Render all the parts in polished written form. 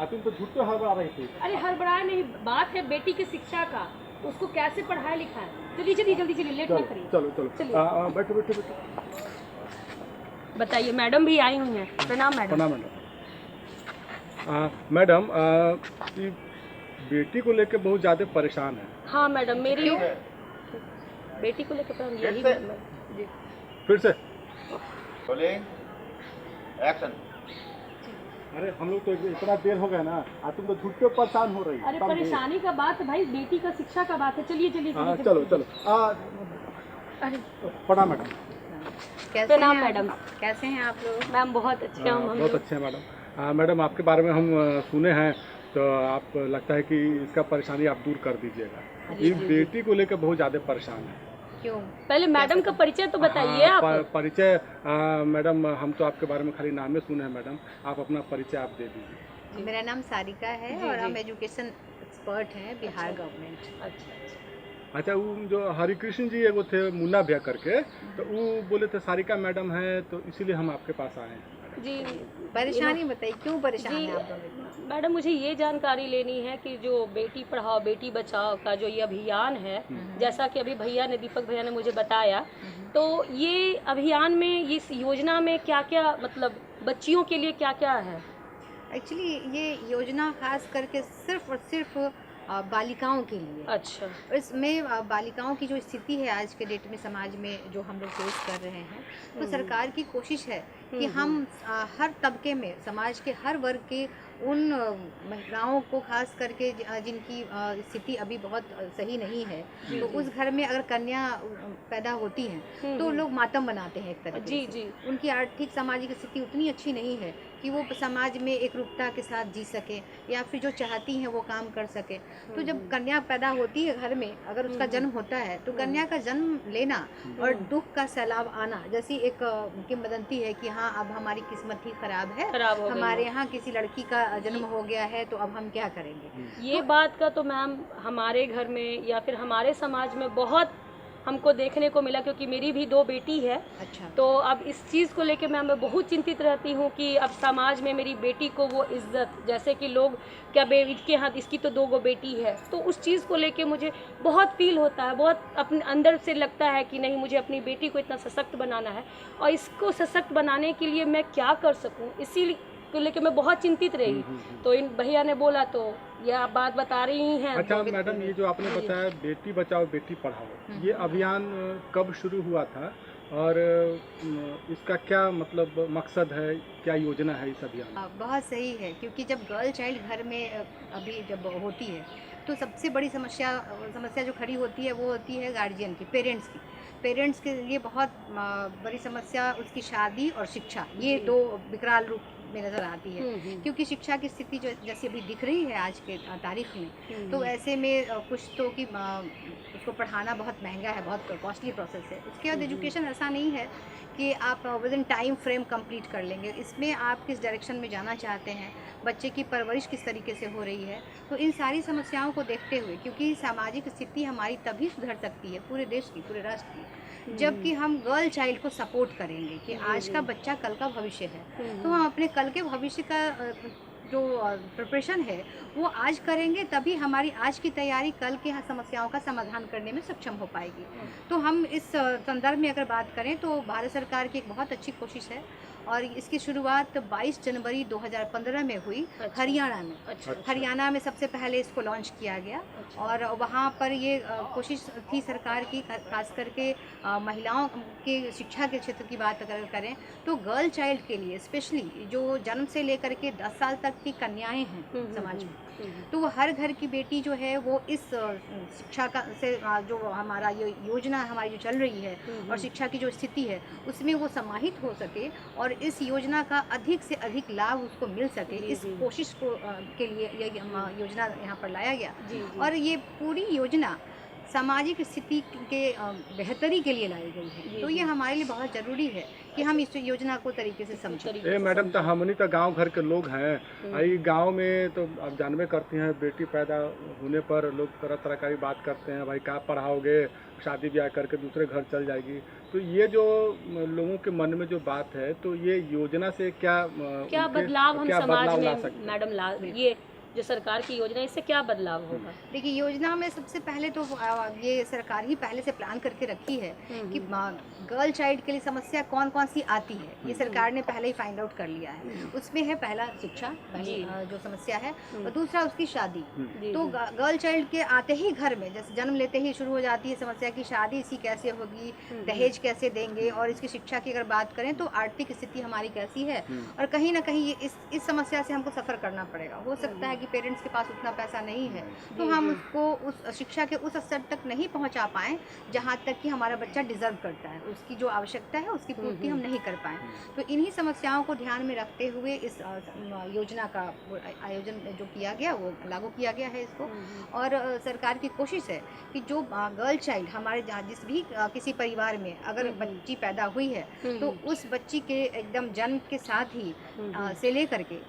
तुम तो झूठ तो हड़बड़ा रही थी। अरे हड़बड़ाए नहीं, बात है बेटी की शिक्षा का, तो उसको कैसे पढ़ाया लिखाया। चलिए चलिए जल्दी चलिए, लेट ना चलो करिए। चलो चलो चलिए। बैठो बैठो बैठो। बताइए, मैडम भी आई हुई हैं। प्रणाम मैडम। प्रणाम मैडम। मैडम ये बेटी को लेकर बहुत ज़्यादा परेशान है। हाँ मैडम, मेरी बेटी को लेकर यही जी। फिर से। एक्शन। अरे हम लोग तो इतना देर हो गया ना, तुम तो झूठ पे परेशान हो रही। अरे परेशानी का बात है भाई, बेटी का शिक्षा का बात है। चलिए चलिए चलिए। चलो चलो। अरे प्रणाम मैडम। प्रणाम मैडम। कैसे हैं आप लोग? मैम बहुत अच्छे हैं हम बहुत अच्छे हैं मैडम। मैडम आपके बारे में हम सुने हैं, तो आप लगता है कि इसका परेशानी आप दूर कर दीजिएगा। ये बेटी को लेकर बहुत ज़्यादा परेशान है। क्यों? पहले मैडम का परिचय तो बताइए आप। परिचय मैडम, हम तो आपके बारे में खाली नाम ही सुने हैं मैडम, आप अपना परिचय आप दे दीजिए। मेरा नाम सारिका है जी, और जी। हम एजुकेशन एक्सपर्ट हैं बिहार गवर्नमेंट। अच्छा अच्छा, वो जो हरिकृष्ण जी एगो थे मुन्ना भैया करके, तो वो बोले थे सारिका मैडम है, तो इसीलिए हम आपके पास आए हैं। जी। परेशानी बताइए, क्यों परेशान जी है आप लोग? मैडम, मुझे ये जानकारी लेनी है कि जो बेटी पढ़ाओ बेटी बचाओ का जो ये अभियान है, जैसा कि अभी भैया ने, दीपक भैया ने मुझे बताया, तो ये अभियान में, इस योजना में क्या क्या, मतलब बच्चियों के लिए क्या क्या है? एक्चुअली ये योजना खास करके सिर्फ और सिर्फ बालिकाओं के लिए। अच्छा। इसमें बालिकाओं की जो स्थिति है आज के डेट में समाज में जो हम लोग फेस कर रहे हैं, तो सरकार की कोशिश है कि हम हर तबके में समाज के हर वर्ग के उन महिलाओं को खास करके जिनकी स्थिति अभी बहुत सही नहीं है, तो उस घर में अगर कन्या पैदा होती हैं तो लोग मातम बनाते हैं एक तरीके जी से। जी। उनकी आर्थिक सामाजिक स्थिति उतनी अच्छी नहीं है कि वो समाज में एक रूपता के साथ जी सके या फिर जो चाहती हैं वो काम कर सके। तो जब कन्या पैदा होती है घर में, अगर उसका जन्म होता है, तो कन्या का जन्म लेना और दुख का सैलाब आना जैसी एक किंवदंती है कि हाँ अब हमारी किस्मत ही खराब है, खराब हो गई हमारे है। यहाँ किसी लड़की का जन्म हो गया है, तो अब हम क्या करेंगे। ये बात का तो मैम हमारे घर में या फिर हमारे समाज में बहुत हमको देखने को मिला, क्योंकि मेरी भी 2 बेटी है। अच्छा। तो अब इस चीज़ को लेके मैं बहुत चिंतित रहती हूँ कि अब समाज में मेरी बेटी को वो इज्जत, जैसे कि लोग क्या इसके यहाँ इसकी तो 2 गो बेटी है, तो उस चीज़ को लेके मुझे बहुत फील होता है, बहुत अपने अंदर से लगता है कि नहीं, मुझे अपनी बेटी को इतना सशक्त बनाना है, और इसको सशक्त बनाने के लिए मैं क्या कर सकूँ, इसी को लेके मैं बहुत चिंतित रही। तो इन भैया ने बोला, तो यह आप बात बता रही हैं। अच्छा मैडम, ये जो आपने बताया बेटी बचाओ बेटी पढ़ाओ, ये अभियान कब शुरू हुआ था और इसका क्या मतलब मकसद है, क्या योजना है इस अभियान? बहुत सही है, क्योंकि जब गर्ल चाइल्ड घर में अभी जब होती है, तो सबसे बड़ी समस्या जो खड़ी होती है वो होती है गार्जियन की, पेरेंट्स के लिए बहुत बड़ी समस्या उसकी शादी और शिक्षा, ये 2 विकराल रूप में नज़र आती है। क्योंकि शिक्षा की स्थिति जो जैसी अभी दिख रही है आज के तारीख में, तो ऐसे में कुछ तो कि उसको पढ़ाना बहुत महंगा है, बहुत कॉस्टली प्रोसेस है। उसके बाद एजुकेशन ऐसा नहीं है कि आप with in time frame complete कर लेंगे। इसमें आप किस डायरेक्शन में जाना चाहते हैं, बच्चे की परवरिश किस तरीके से हो रही है, तो इन सारी समस्याओं को देखते हुए, क्योंकि सामाजिक स्थिति हमारी तभी सुधर सकती है पूरे देश की, पूरे राष्ट्र की, जबकि हम गर्ल चाइल्ड को सपोर्ट करेंगे कि आज का बच्चा कल का भविष्य है। तो हम अपने कल के भविष्य का जो प्रिपरेशन है वो आज करेंगे, तभी हमारी आज की तैयारी कल की समस्याओं का समाधान करने में सक्षम हो पाएगी। तो हम इस संदर्भ में अगर बात करें तो भारत सरकार की एक बहुत अच्छी कोशिश है, और इसकी शुरुआत 22 जनवरी 2015 में हुई। हरियाणा में। हरियाणा में सबसे पहले इसको लॉन्च किया गया, और वहाँ पर ये कोशिश थी सरकार की, खास करके महिलाओं के शिक्षा के क्षेत्र की बात अगर करें तो गर्ल चाइल्ड के लिए स्पेशली जो जन्म से लेकर के 10 साल तक की कन्याएं हैं समाज में, तो वो हर घर की बेटी जो है वो इस शिक्षा का से जो हमारा ये योजना हमारी जो चल रही है और शिक्षा की जो स्थिति है उसमें वो समाहित हो सके और इस योजना का अधिक से अधिक लाभ उसको मिल सके, इस कोशिश को के लिए ये योजना यहाँ पर लाया गया। और ये पूरी योजना सामाजिक स्थिति के बेहतरी के लिए लाई गई है। तो ये हमारे लिए बहुत ज़रूरी है कि हम इस योजना को तरीके से समझें। ए मैडम, तो हमनी तो गांव घर के लोग हैं। आई गांव में तो आप जानबे करती हैं, बेटी पैदा होने पर लोग तरह तरह का भी बात करते हैं, भाई क्या पढ़ाओगे, शादी ब्याह करके दूसरे घर चल जाएगी। तो ये जो लोगों के मन में जो बात है, तो ये योजना से क्या क्या बदलाव हम क्या समाज बदलाव ला में सकते हैं? मैडम ये जो सरकार की योजना है, इससे क्या बदलाव होगा? देखिए, योजना में सबसे पहले तो ये सरकार ही पहले से प्लान करके रखी है कि गर्ल चाइल्ड के लिए समस्या कौन कौन सी आती है, ये सरकार ने पहले ही फाइंड आउट कर लिया है। उसमें है पहला शिक्षा, पहली जो समस्या है, और दूसरा उसकी शादी। तो गर्ल चाइल्ड के आते ही घर में जैसे जन्म लेते ही शुरू हो जाती है समस्या की शादी इसकी कैसे होगी, दहेज कैसे देंगे, और इसकी शिक्षा की अगर बात करें तो आर्थिक स्थिति हमारी कैसी है, और कहीं ना कहीं ये इस समस्या से हमको सफ़र करना पड़ेगा। हो सकता है कि पेरेंट्स के पास उतना पैसा नहीं है, तो हम उसको उस शिक्षा के उस स्तर तक नहीं पहुंचा पाएँ जहां तक कि हमारा बच्चा डिज़र्व करता है, उसकी जो आवश्यकता है उसकी पूर्ति हम नहीं कर पाएँ। तो इन्हीं समस्याओं को ध्यान में रखते हुए इस योजना का आयोजन जो किया गया वो लागू किया गया है इसको। और सरकार की कोशिश है कि जो गर्ल चाइल्ड हमारे जिस भी किसी परिवार में अगर बच्ची पैदा हुई है, तो उस बच्ची के एकदम जन्म के साथ ही से लेकर के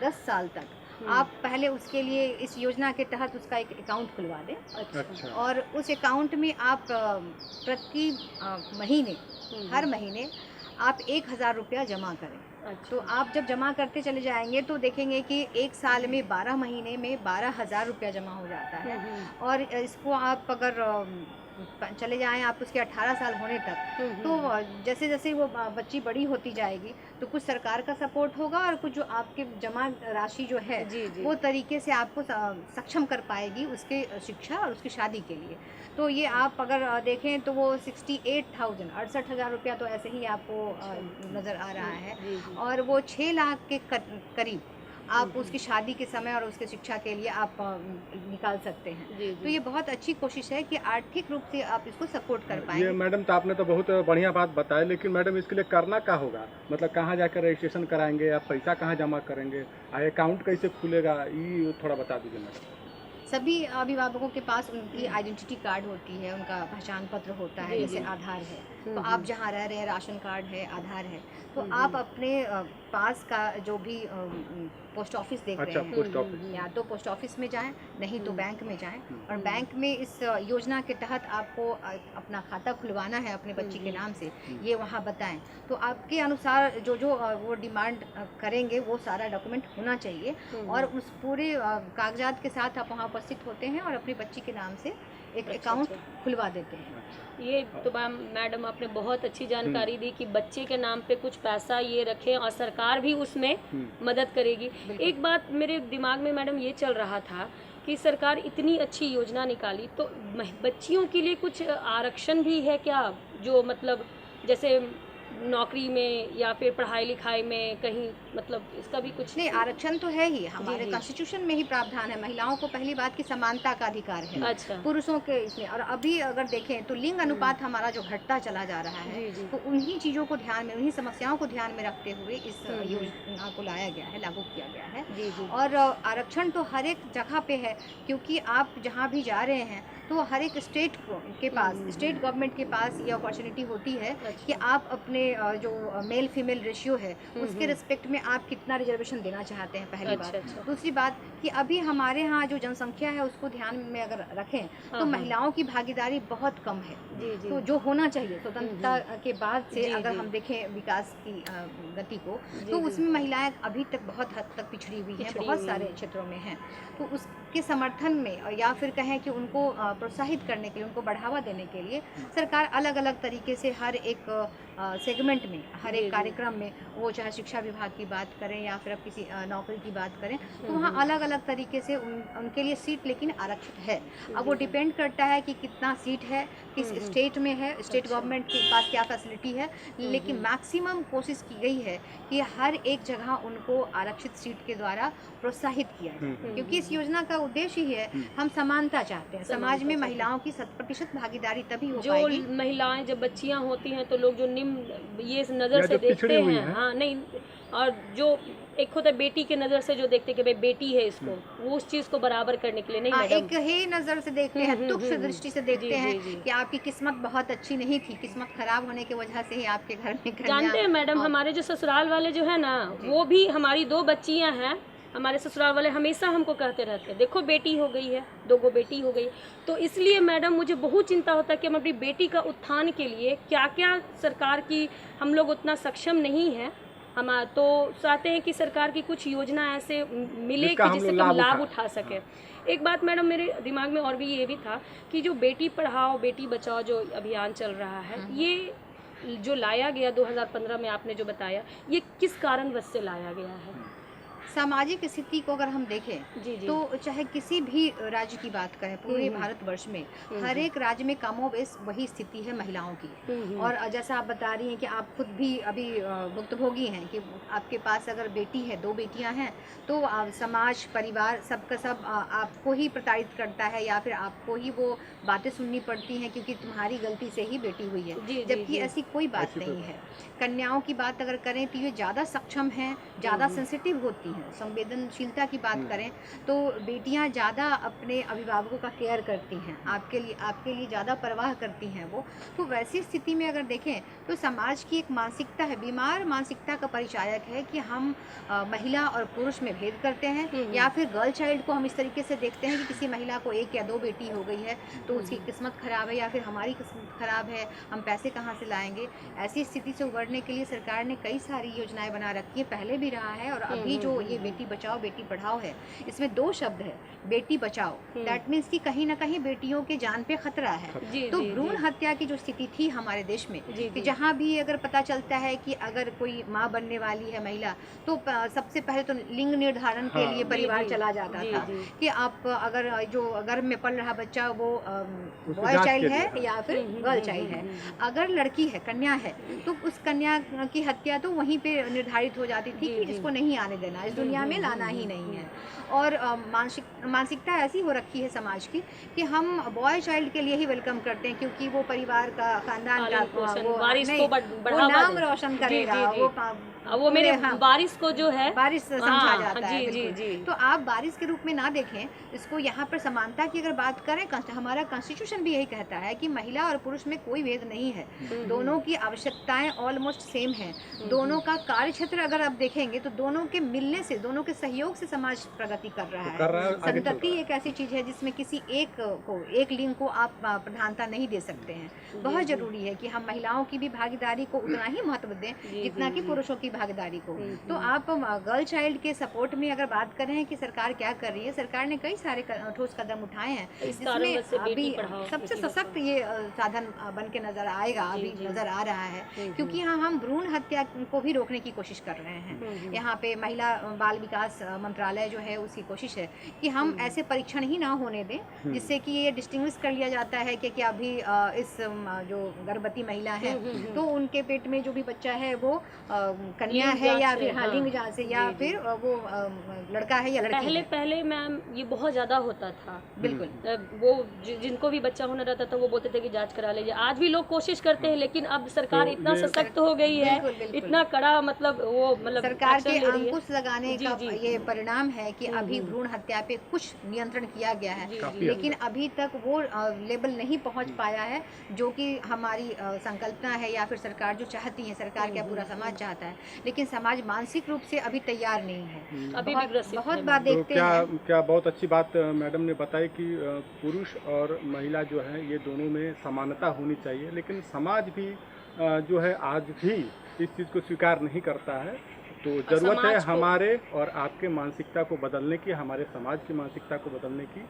10 साल तक आप पहले उसके लिए इस योजना के तहत उसका एक अकाउंट खुलवा दें। अच्छा। और उस अकाउंट में आप प्रति महीने हर महीने आप 1000 रुपया जमा करें। तो आप जब जमा करते चले जाएंगे तो देखेंगे कि एक साल में 12 महीने में 12,000 रुपया जमा हो जाता है। और इसको आप अगर चले जाएं आप उसके 18 साल होने तक, तो जैसे जैसे वो बच्ची बड़ी होती जाएगी तो कुछ सरकार का सपोर्ट होगा और कुछ जो आपके जमा राशि जो है वो तरीके से आपको सक्षम कर पाएगी उसके शिक्षा और उसकी शादी के लिए। तो ये आप अगर देखें तो वो 68,000 रुपया तो ऐसे ही आपको नज़र आ रहा है, और वो 6 लाख के करीब आप उसकी शादी के समय और उसके शिक्षा के लिए आप निकाल सकते हैं। तो ये बहुत अच्छी कोशिश है कि आर्थिक रूप से आप इसको सपोर्ट कर पाएंगे। ये मैडम, तो आपने तो बहुत बढ़िया बात बताया, लेकिन मैडम इसके लिए करना क्या होगा? मतलब कहाँ जाकर रजिस्ट्रेशन कराएंगे, या पैसा कहाँ जमा करेंगे, अकाउंट कैसे खुलेगा, ये थोड़ा बता दीजिए मैडम। सभी अभिभावकों के पास उनकी आइडेंटिटी कार्ड होती है, उनका पहचान पत्र होता है, जैसे आधार है, तो आप जहाँ रह रहे हैं राशन कार्ड है, आधार है, तो आप अपने पास का जो भी पोस्ट ऑफिस देख रहे हैं, पोस्ट ऑफिस, या तो पोस्ट ऑफिस में जाएं, नहीं तो बैंक में जाएं, और बैंक में इस योजना के तहत आपको अपना खाता खुलवाना है अपने बच्ची के नाम से, ये वहाँ बताएं। तो आपके अनुसार जो जो वो डिमांड करेंगे वो सारा डॉक्यूमेंट होना चाहिए, और उस पूरे कागजात के साथ आप वहाँ उपस्थित होते हैं और अपनी बच्ची के नाम से एक अकाउंट खुलवा देते हैं। ये तो मैडम आपने बहुत अच्छी जानकारी दी कि बच्चे के नाम पे कुछ पैसा ये रखें और सरकार भी उसमें मदद करेगी। एक बात मेरे दिमाग में मैडम ये चल रहा था कि सरकार इतनी अच्छी योजना निकाली, तो बच्चियों के लिए कुछ आरक्षण भी है क्या, जो मतलब जैसे नौकरी में या फिर पढ़ाई लिखाई में कहीं, मतलब इसका भी कुछ? नहीं, आरक्षण तो है ही, हमारे कॉन्स्टिट्यूशन में ही प्रावधान है। महिलाओं को पहली बात की समानता का अधिकार है। अच्छा। पुरुषों के इसमें, और अभी अगर देखें तो लिंग अनुपात हमारा जो घटता चला जा रहा है, तो उन्हीं चीज़ों को ध्यान में, उन्हीं समस्याओं को ध्यान में रखते हुए इस योजना को लाया गया है, लागू किया गया है। और आरक्षण तो हर एक जगह पे है, क्योंकि आप जहाँ भी जा रहे हैं तो हर एक स्टेट के पास, स्टेट गवर्नमेंट के पास ये अपॉर्चुनिटी होती है कि आप अपने जो मेल फीमेल रेशियो है उसके रिस्पेक्ट में आप कितना रिजर्वेशन देना चाहते हैं, पहली बात। दूसरी बात कि अभी हमारे यहाँ जो जनसंख्या है उसको ध्यान में अगर रखें तो महिलाओं की भागीदारी बहुत कम है। तो जो होना चाहिए स्वतंत्रता के बाद से अगर हम देखें विकास की गति को, तो उसमें महिलाएं अभी तक बहुत हद तक पिछड़ी हुई हैं, बहुत सारे क्षेत्रों में हैं। तो उसके समर्थन में, या फिर कहें कि उनको प्रोत्साहित करने के लिए, उनको बढ़ावा देने के लिए सरकार अलग अलग तरीके से हर एक सेगमेंट में, हर एक कार्यक्रम में, वो चाहे शिक्षा विभाग की बात करें या फिर अब किसी नौकरी की बात करें, तो वहाँ अलग अलग तरीके से उनके लिए सीट लेकिन आरक्षित है। अब वो डिपेंड करता है कि कितना सीट है, किस स्टेट में है, स्टेट गवर्नमेंट के पास क्या फैसिलिटी है, लेकिन मैक्सिमम कोशिश की गई है कि हर एक जगह उनको आरक्षित सीट के द्वारा प्रोत्साहित किया जाए, क्योंकि इस योजना का उद्देश्य ही है, हम समानता चाहते हैं, समाज में महिलाओं की 100% भागीदारी तभी हो पाएगी। जो महिलाएं जब बच्चियां होती हैं तो लोग जो निम्न ये नज़र से देखते हैं, हाँ नहीं, और जो एक होता है बेटी के नज़र से जो देखते हैं कि भाई बेटी है इसको, वो उस चीज़ को बराबर करने के लिए नहीं मैडम। एक ही नज़र से देखते हैं, तुच्छ दृष्टि से देखते जी, हैं जी, जी। कि आपकी किस्मत बहुत अच्छी नहीं थी, किस्मत खराब होने की वजह से ही आपके घर में कन्या। जानते हैं मैडम, और हमारे जो ससुराल वाले जो है ना, जी। वो भी हमारी 2 बच्चियां हैं, हमारे ससुराल वाले हमेशा हमको कहते रहते हैं देखो बेटी हो गई है, 2 गो बेटी हो गई। तो इसलिए मैडम मुझे बहुत चिंता होता है कि हम अपनी बेटी का उत्थान के लिए क्या क्या सरकार की, हम लोग उतना सक्षम नहीं है। हम तो चाहते हैं कि सरकार की कुछ योजना ऐसे मिले जिसका कि हम जिससे लोग हम लाभ लाभ उठा उठा सकें। एक बात मैडम मेरे दिमाग में और भी ये भी था कि जो बेटी पढ़ाओ बेटी बचाओ जो अभियान चल रहा है, ये जो लाया गया 2015 में आपने जो बताया, ये किस कारणवश से लाया गया है? सामाजिक स्थिति को अगर हम देखें जी, जी। तो चाहे किसी भी राज्य की बात करें, पूरे भारतवर्ष में हर एक राज्य में कमोबेश वही स्थिति है महिलाओं की। और जैसा आप बता रही हैं कि आप खुद भी अभी भुक्तभोगी हैं कि आपके पास अगर बेटी है, 2 बेटियां हैं, तो समाज परिवार सबका सब आपको ही प्रताड़ित करता है या फिर आपको ही वो बातें सुननी पड़ती हैं क्योंकि तुम्हारी गलती से ही बेटी हुई है। जी, जी, जबकि जी। ऐसी कोई बात ऐसी कोई नहीं है। कन्याओं की बात अगर करें तो ये ज़्यादा सक्षम हैं, ज़्यादा सेंसिटिव होती हैं। संवेदनशीलता की बात करें तो बेटियां ज़्यादा अपने अभिभावकों का केयर करती हैं, आपके लिए ज़्यादा परवाह करती हैं वो। तो वैसी स्थिति में अगर देखें तो समाज की एक मानसिकता है, बीमार मानसिकता का परिचायक है कि हम महिला और पुरुष में भेद करते हैं या फिर गर्ल चाइल्ड को हम इस तरीके से देखते हैं कि किसी महिला को 1 या 2 बेटी हो गई है तो उसकी किस्मत खराब है या फिर हमारी किस्मत खराब है, हम पैसे कहाँ से लाएंगे। ऐसी स्थिति से उबरने के लिए सरकार ने कई सारी योजनाएं बना रखी है, पहले भी रहा है और अभी जो ये बेटी बचाओ बेटी पढ़ाओ है, इसमें 2 शब्द है, बेटी बचाओ। दैट मीन्स कि कहीं ना कहीं बेटियों के जान पे खतरा है। जी, तो जी, भ्रूण जी। हत्या की जो स्थिति थी हमारे देश में जी, कि जी। जहाँ भी अगर पता चलता है कि अगर कोई माँ बनने वाली है महिला तो सबसे पहले तो लिंग निर्धारण के हाँ। लिए जी, परिवार जी। चला जाता जी, था जी। कि आप अगर जो गर्भ में पल रहा बच्चा वो उसकी बॉय जांच चाइल्ड के है लिए, हाँ। या फिर गर्ल चाइल्ड है। अगर लड़की है, कन्या है, तो उस कन्या की हत्या तो वहीं पे निर्धारित हो जाती थी जी, कि जी। इसको नहीं आने देना, इस दुनिया में लाना ही नहीं है। और मानसिकता ऐसी हो रखी है समाज की कि हम बॉय चाइल्ड के लिए ही वेलकम करते हैं क्योंकि वो परिवार का, खानदान का पालन पोषण, वो वारिस नहीं, को वो बढ़ावा नाम दे। रोशन जी, करेगा, जी, जी। वो वो मेरे पूरे, हाँ, वारिस को जो है बारिश समझा हाँ, जाता है, जी, जी, बिल्कुल। जी। तो आप बारिश के रूप में ना देखें इसको। यहाँ पर समानता की अगर बात करें, हमारा कॉन्स्टिट्यूशन भी यही कहता है कि महिला और पुरुष में कोई भेद नहीं है, दोनों की आवश्यकताएं ऑलमोस्ट सेम है, दोनों का कार्य क्षेत्र अगर आप देखेंगे तो दोनों के मिलने से, दोनों के सहयोग से समाज प्रगति कर रहा कर रहा है, है। आगे चल संतति रहा है। एक ऐसी चीज है जिसमें किसी एक लिंग को आप प्रधानता नहीं दे सकते हैं। बहुत जी। जरूरी है कि हम महिलाओं की भी भागीदारी को उतना ही महत्व दें जी, जितना जी, कि जी। पुरुषों की भागीदारी को। तो आप गर्ल चाइल्ड के सपोर्ट में अगर बात करें कि सरकार क्या कर रही है, सरकार ने कई सारे ठोस कदम उठाए हैं इस जिसमें कारणवश से बेटी अभी पढ़ाओ, सबसे बेटी सशक्त बचाओ। ये साधन बन के नजर आएगा, जी, अभी जी। नजर आ रहा है क्योंकि यहाँ हम भ्रूण हत्या को भी रोकने की कोशिश कर रहे हैं। यहाँ पे महिला बाल विकास मंत्रालय जो है उसकी कोशिश है कि हम ऐसे परीक्षण ही ना होने दें जिससे कि ये डिस्टिंग्विश कर लिया जाता है कि क्या अभी इस जो गर्भवती महिला है तो उनके पेट में जो भी बच्चा है वो कन्या लिंग है या जांच फिर से, हाँ, हाँ। लिंग जांच से या जी, जी। फिर वो लड़का है या लड़की पहले है। पहले मैम ये बहुत ज़्यादा होता था। बिल्कुल। वो जिनको भी बच्चा होना रहता था वो बोलते थे कि जांच करा लीजिए। आज भी लोग कोशिश करते हैं लेकिन अब सरकार तो इतना ये- सशक्त हो गई है, बिल्कुल, बिल्कुल। इतना कड़ा मतलब वो मतलब सरकार एक्शन के ले रही है। अंकुश लगाने जी, का जी। ये परिणाम है कि अभी भ्रूण हत्या पे कुछ नियंत्रण किया गया है, जी, काफी जी। लेकिन अभी तक वो लेवल नहीं पहुंच पाया है जो कि हमारी संकल्पना है या फिर सरकार जो चाहती है। सरकार क्या पूरा समाज चाहता है, लेकिन समाज मानसिक रूप से अभी तैयार नहीं है। अभी भी ग्रसित बहुत है बार तो देखते क्या हैं। क्या बहुत अच्छी बात मैडम ने बताई कि पुरुष और महिला जो है ये दोनों में समानता होनी चाहिए, लेकिन समाज भी जो है आज भी इस चीज़ को स्वीकार नहीं करता है। तो ज़रूरत है समाज को- हमारे और आपके मानसिकता को बदलने की, हमारे समाज की मानसिकता को बदलने की।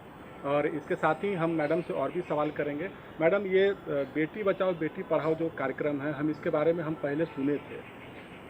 और इसके साथ ही हम मैडम से और भी सवाल करेंगे। मैडम, ये बेटी बचाओ बेटी पढ़ाओ जो कार्यक्रम है, हम इसके बारे में हम पहले सुने थे,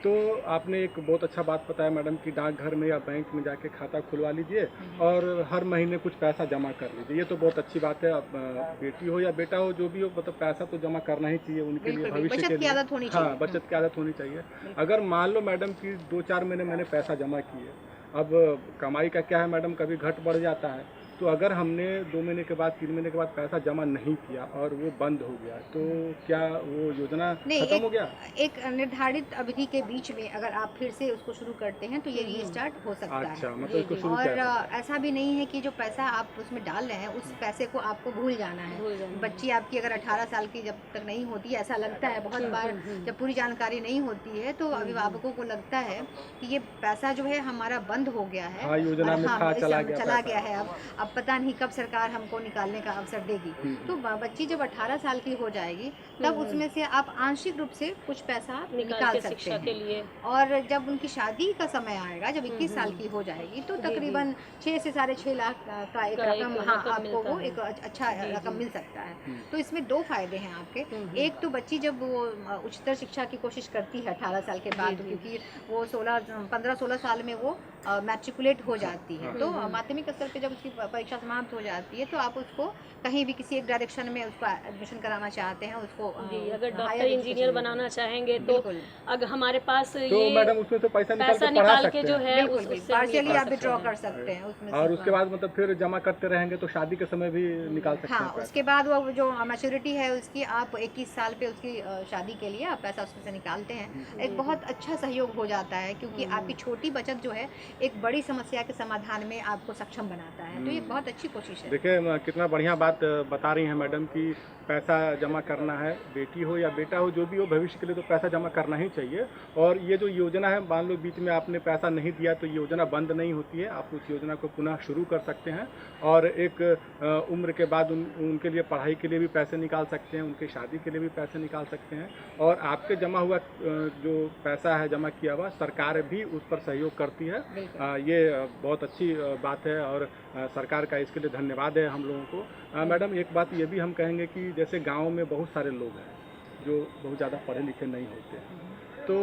तो आपने एक बहुत अच्छा बात बताया मैडम कि डाकघर में या बैंक में जाके खाता खुलवा लीजिए और हर महीने कुछ पैसा जमा कर लीजिए। ये तो बहुत अच्छी बात है। अब बेटी हो या बेटा हो, जो भी हो, मतलब पैसा तो जमा करना ही चाहिए उनके लिए, बिल्कुल, भविष्य बचत के की लिए। आदत होनी हाँ, चाहिए। बचत की आदत होनी चाहिए। अगर मान लो मैडम कि 2-4 महीने मैंने पैसा जमा किए, अब कमाई का क्या है मैडम, कभी घट बढ़ जाता है, तो तो अगर हमने 2 महीने के बाद 3 महीने के बाद पैसा जमा नहीं किया और वो बंद हो गया, तो क्या वो योजना खत्म हो गया? एक निर्धारित अवधि के बीच में अगर आप फिर से उसको शुरू करते हैं तो ये रीस्टार्ट हो सकता अच्छा, है। मतलब इसको शुरू और किया था। ऐसा भी नहीं है कि जो पैसा आप उसमें डाल रहे हैं उस पैसे को आपको भूल जाना है। बच्ची आपकी अगर 18 साल की जब तक नहीं होती है, ऐसा लगता है बहुत बार जब पूरी जानकारी नहीं होती है तो अभिभावकों को लगता है कि ये पैसा जो है हमारा बंद हो गया है। हाँ, योजना में था, चला गया है। अब पता नहीं कब सरकार हमको निकालने का अवसर देगी। तो बच्ची जब 18 साल की हो जाएगी तब उसमें से आप आंशिक रूप से कुछ पैसा निकाल सकते हैं के लिए। और जब उनकी शादी का समय आएगा, जब 21 साल की हो जाएगी तो तकरीबन 6 से 6.5 लाख का एक रकम, हाँ, आपको वो एक अच्छा रकम मिल सकता है। तो इसमें 2 फायदे हैं आपके। एक तो बच्ची जब वो उच्चतर शिक्षा की कोशिश करती है 18 साल के बाद, क्योंकि वो 15-16 साल में वो मैट्रिकुलेट हो जाती है, तो माध्यमिक स्तर पे जब उसकी परीक्षा समाप्त हो जाती है तो आप उसको कहीं भी किसी एक डायरेक्शन में उसको एडमिशन कराना चाहते हैं, उसको अगर डॉक्टर इंजीनियर बनाना चाहेंगे तो अगर हमारे पास तो ये मैडम उसमें से पैसा निकाल के पढ़ा निकाल सकते के जो हैं। है बिल्कुल पार्शियली आप विड्रॉ कर सकते हैं उसमें और से। उसके बाद मतलब फिर जमा करते रहेंगे तो शादी के समय भी निकाल सकते हाँ, हैं पैसा। उसके बाद वो जो मैच्योरिटी है उसकी, आप 21 साल पे उसकी शादी के लिए आप पैसा उसमें से निकालते हैं। एक बहुत अच्छा सहयोग हो जाता है, क्योंकि आपकी छोटी बचत जो है एक बड़ी समस्या के समाधान में आपको सक्षम बनाता है। तो ये बहुत अच्छी कोशिश है। देखिए कितना बढ़िया बात बता रही हैं मैडम कि पैसा जमा करना है, बेटी हो या बेटा हो, जो भी हो, भविष्य के लिए तो पैसा जमा करना ही चाहिए। और ये जो योजना है, मान लो बीच में आपने पैसा नहीं दिया तो योजना बंद नहीं होती है, आप उस योजना को पुनः शुरू कर सकते हैं और एक उम्र के बाद उनके लिए पढ़ाई के लिए भी पैसे निकाल सकते हैं, उनकी शादी के लिए भी पैसे निकाल सकते हैं। और आपके जमा हुआ जो पैसा है, जमा किया हुआ, सरकार भी उस पर सहयोग करती है। ये बहुत अच्छी बात है और सरकार का इसके लिए धन्यवाद है हम लोगों को। मैडम एक बात ये भी हम कहेंगे कि जैसे गांव में बहुत सारे लोग हैं जो बहुत ज़्यादा पढ़े लिखे नहीं होते हैं, तो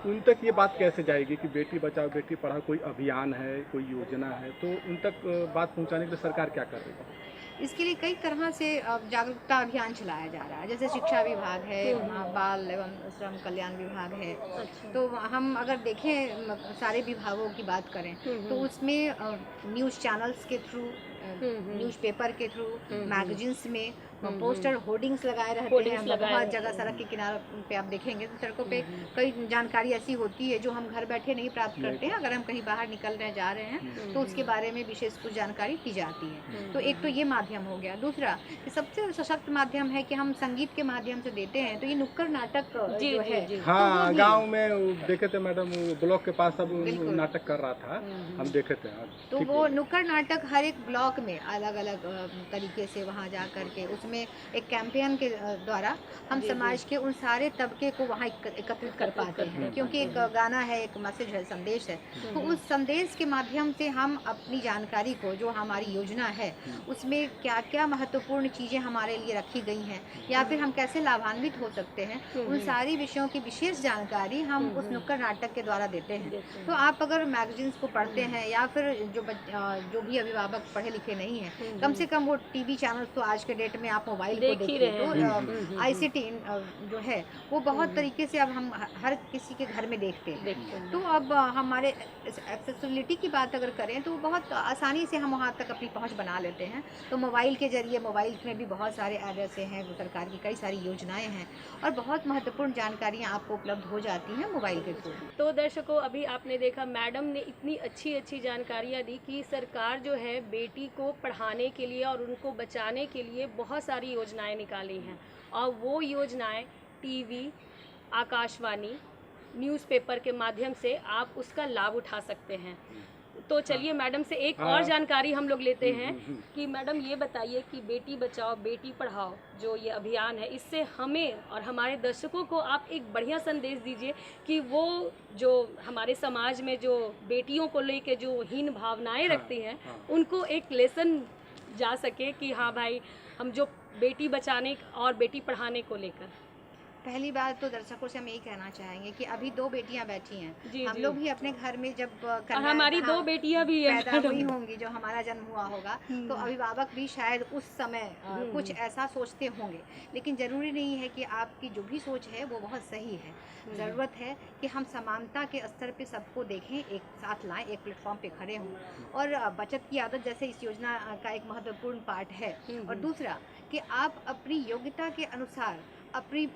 उन तक ये बात कैसे जाएगी कि बेटी बचाओ बेटी पढ़ाओ कोई अभियान है, कोई योजना है, तो उन तक बात पहुंचाने के लिए सरकार क्या कर रही है? इसके लिए कई तरह से जागरूकता अभियान चलाया जा रहा है, जैसे शिक्षा विभाग है, बाल एवं श्रम कल्याण विभाग है। तो हम अगर देखें सारे विभागों की बात करें तो उसमें न्यूज़ चैनल्स के थ्रू, न्यूज़पेपर के थ्रू, मैगजीन्स में पोस्टर होर्डिंग्स लगाए रहते हैं। बहुत जगह सड़क के किनारे पे आप देखेंगे तो सड़कों पे कई जानकारी ऐसी होती है जो हम घर बैठे नहीं प्राप्त करते हैं। अगर हम कहीं बाहर निकल रहे जा रहे हैं तो उसके बारे में विशेष कुछ जानकारी दी जाती है। तो एक तो ये माध्यम हो गया। दूसरा कि सबसे सशक्त माध्यम है कि हम संगीत के माध्यम से देते हैं, तो ये नुक्कड़ नाटक जो है, हाँ, गाँव में देखे थे मैडम, ब्लॉक के पास सब नाटक कर रहा था, हम देखे थे। तो वो नुक्कड़ नाटक हर एक ब्लॉक में अलग अलग तरीके से वहाँ जा करके उसमें एक कैंपेन के द्वारा हम समाज के उन सारे तबके को वहाँ एकत्रित कर पाते हैं, क्योंकि एक गाना है, एक मैसेज है, संदेश है। तो उस संदेश के माध्यम से हम अपनी जानकारी को, जो हमारी योजना है उसमें क्या क्या महत्वपूर्ण चीज़ें हमारे लिए रखी गई हैं या फिर हम कैसे लाभान्वित हो सकते हैं, उन सारी विषयों की विशेष जानकारी हम उस नुक्कड़ नाटक के द्वारा देते हैं। तो आप अगर मैगजीन्स को पढ़ते हैं या फिर जो भी अभिभावक पढ़े लिखे नहीं हैं, कम से कम वो टीवी चैनल्स तो आज के डेट में आप मोबाइल को देखिए, तो ICT जो है वो बहुत तरीके से अब हम हर किसी के घर में देखते हैं। तो अब हमारे एक्सेसिबिलिटी की बात अगर करें तो बहुत आसानी से हम वहाँ तक अपनी पहुँच बना लेते हैं। तो मोबाइल के जरिए, मोबाइल में भी बहुत सारे ऐड ऐसे हैं, सरकार की कई सारी योजनाएं हैं और बहुत महत्वपूर्ण जानकारियाँ आपको उपलब्ध हो जाती हैं मोबाइल के थ्रू। तो दर्शकों, अभी आपने देखा मैडम ने इतनी अच्छी अच्छी जानकारियाँ दी कि सरकार जो है बेटी को पढ़ाने के लिए और उनको बचाने के लिए बहुत सारी योजनाएं निकाली हैं और वो योजनाएं टीवी, आकाशवाणी, न्यूज़पेपर के माध्यम से आप उसका लाभ उठा सकते हैं। तो चलिए मैडम से एक और जानकारी हम लोग लेते हैं कि मैडम ये बताइए कि बेटी बचाओ बेटी पढ़ाओ जो ये अभियान है, इससे हमें और हमारे दर्शकों को आप एक बढ़िया संदेश दीजिए कि वो जो हमारे समाज में जो बेटियों को लेके जो हीन भावनाएं रखती हैं, उनको एक लेसन जा सके कि हाँ भाई, हम जो बेटी बचाने और बेटी पढ़ाने को लेकर। पहली बात तो दर्शकों से हम यही कहना चाहेंगे कि अभी 2 बेटियां बैठी हैं। जी, हम जी। लोग भी अपने घर में जब और कन्या हमारी 2 बेटियां भी हैं पैदा हुई मैडम। होंगी, जो हमारा जन्म हुआ होगा, तो हम्म। अभिभावक भी शायद उस समय कुछ हम्म। ऐसा सोचते होंगे। लेकिन ज़रूरी नहीं है कि आपकी जो भी सोच है वो बहुत सही है। ज़रूरत है कि हम समानता के स्तर पे सबको देखें, एक साथ लाएं, एक प्लेटफॉर्म पे खड़े हों। और बचत की आदत जैसे इस योजना का एक महत्वपूर्ण पार्ट है। और दूसरा कि आप अपनी योग्यता के अनुसार अपनी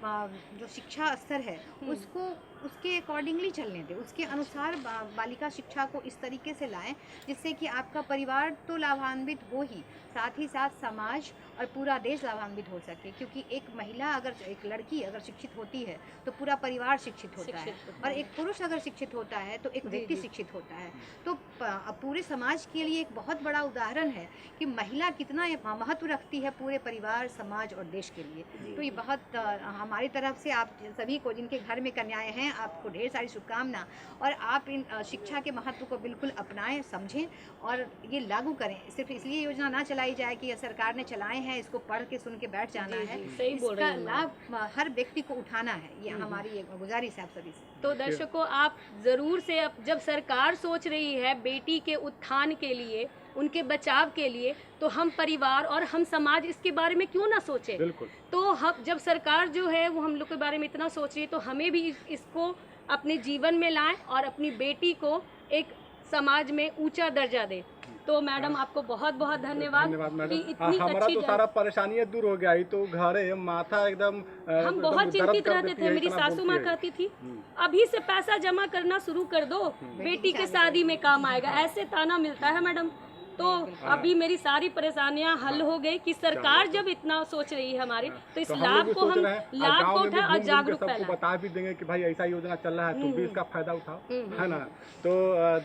जो शिक्षा स्तर है उसको उसके अकॉर्डिंगली चलने दें, उसके अनुसार बालिका शिक्षा को इस तरीके से लाएं जिससे कि आपका परिवार तो लाभान्वित हो ही, साथ ही साथ समाज और पूरा देश लाभान्वित हो सके। क्योंकि एक महिला अगर, एक लड़की अगर शिक्षित होती है तो पूरा परिवार शिक्षित होता है, और एक पुरुष अगर शिक्षित होता है तो एक व्यक्ति शिक्षित होता है। तो पूरे समाज के लिए एक बहुत बड़ा उदाहरण है कि महिला कितना महत्व रखती है पूरे परिवार, समाज और देश के लिए। तो ये बहुत हमारी तरफ से आप सभी को, जिनके घर में कन्याएं हैं, आपको ढेर सारी शुभकामना। और आप इन शिक्षा के महत्व को बिल्कुल अपनाएं, समझें और ये लागू करें। सिर्फ इसलिए योजना ना चलाई जाए कि सरकार ने चलाए हैं, इसको पढ़ के सुन के बैठ जाना है। सही बोल रही इसका हैं लाभ हर व्यक्ति को उठाना है, ये हमारी एक गुजारिश है आप सभी से। तो दर्शकों, आप ज़रूर से, अब जब सरकार सोच रही है बेटी के उत्थान के लिए, उनके बचाव के लिए, तो हम परिवार और हम समाज इसके बारे में क्यों ना सोचें। बिल्कुल। तो हम, जब सरकार जो है वो हम लोग के बारे में इतना सोच रही है, तो हमें भी इसको अपने जीवन में लाएं और अपनी बेटी को एक समाज में ऊंचा दर्जा दें। तो मैडम, आपको बहुत बहुत धन्यवाद मैडम। कि इतनी हमारा अच्छी तो सारा परेशानियां दूर हो गया, तो घर है माथा एकदम हम बहुत चिंतित रहते थे। मेरी सासू माँ कहती थी, अभी से पैसा जमा करना शुरू कर दो, बेटी के शादी में काम आएगा, ऐसे ताना मिलता है मैडम। तो अभी मेरी सारी परेशानियां हल हो गई कि सरकार जब इतना सोच रही है हमारी, तो इस लाभ को हम लाभ को उठाएं और जागरूक फैलाएं। बता भी देंगे कि भाई ऐसा योजना चल रहा है, तुम भी इसका फायदा उठाओ, है ना। तो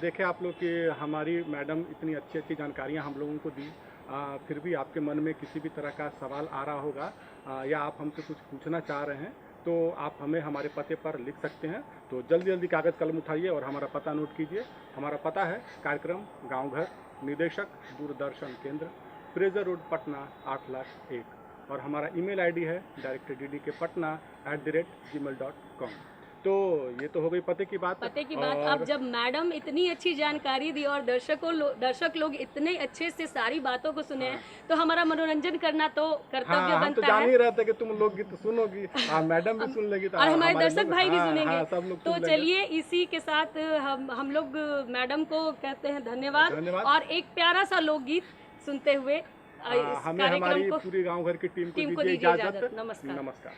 देखे आप लोग कि हमारी मैडम इतनी अच्छी अच्छी जानकारियां हम लोगों को दी। फिर भी आपके मन में किसी भी तरह का सवाल आ रहा होगा या आप हमसे कुछ पूछना चाह रहे हैं, तो आप हमें हमारे पते पर लिख सकते हैं। तो जल्दी जल्दी कागज़ कलम उठाइए और हमारा पता नोट कीजिए। हमारा पता है कार्यक्रम गाँव घर, निदेशक दूरदर्शन केंद्र, फ्रेजर रोड, पटना 8,01,। और हमारा ईमेल आईडी है directorddpatna@gmail.com। तो ये तो हो गई पते की बात। अब जब मैडम इतनी अच्छी जानकारी दी और दर्शक लोग इतने अच्छे से सारी बातों को सुने हैं, तो हमारा मनोरंजन करना तो कर्तव्य हम बनता तो जान है। ही रहते कि तुम लोग गीत सुनोगी, मैडम भी सुन लेगी, तो और हमारे दर्शक भाई भी सब सुनेंगे। लोग तो चलिए, इसी के साथ हम लोग मैडम को कहते हैं धन्यवाद और एक प्यारा सा लोकगीत सुनते हुए हमें हमारी पूरी गाँव घर की टीम को दीजिए इजाजत। नमस्कार। नमस्कार।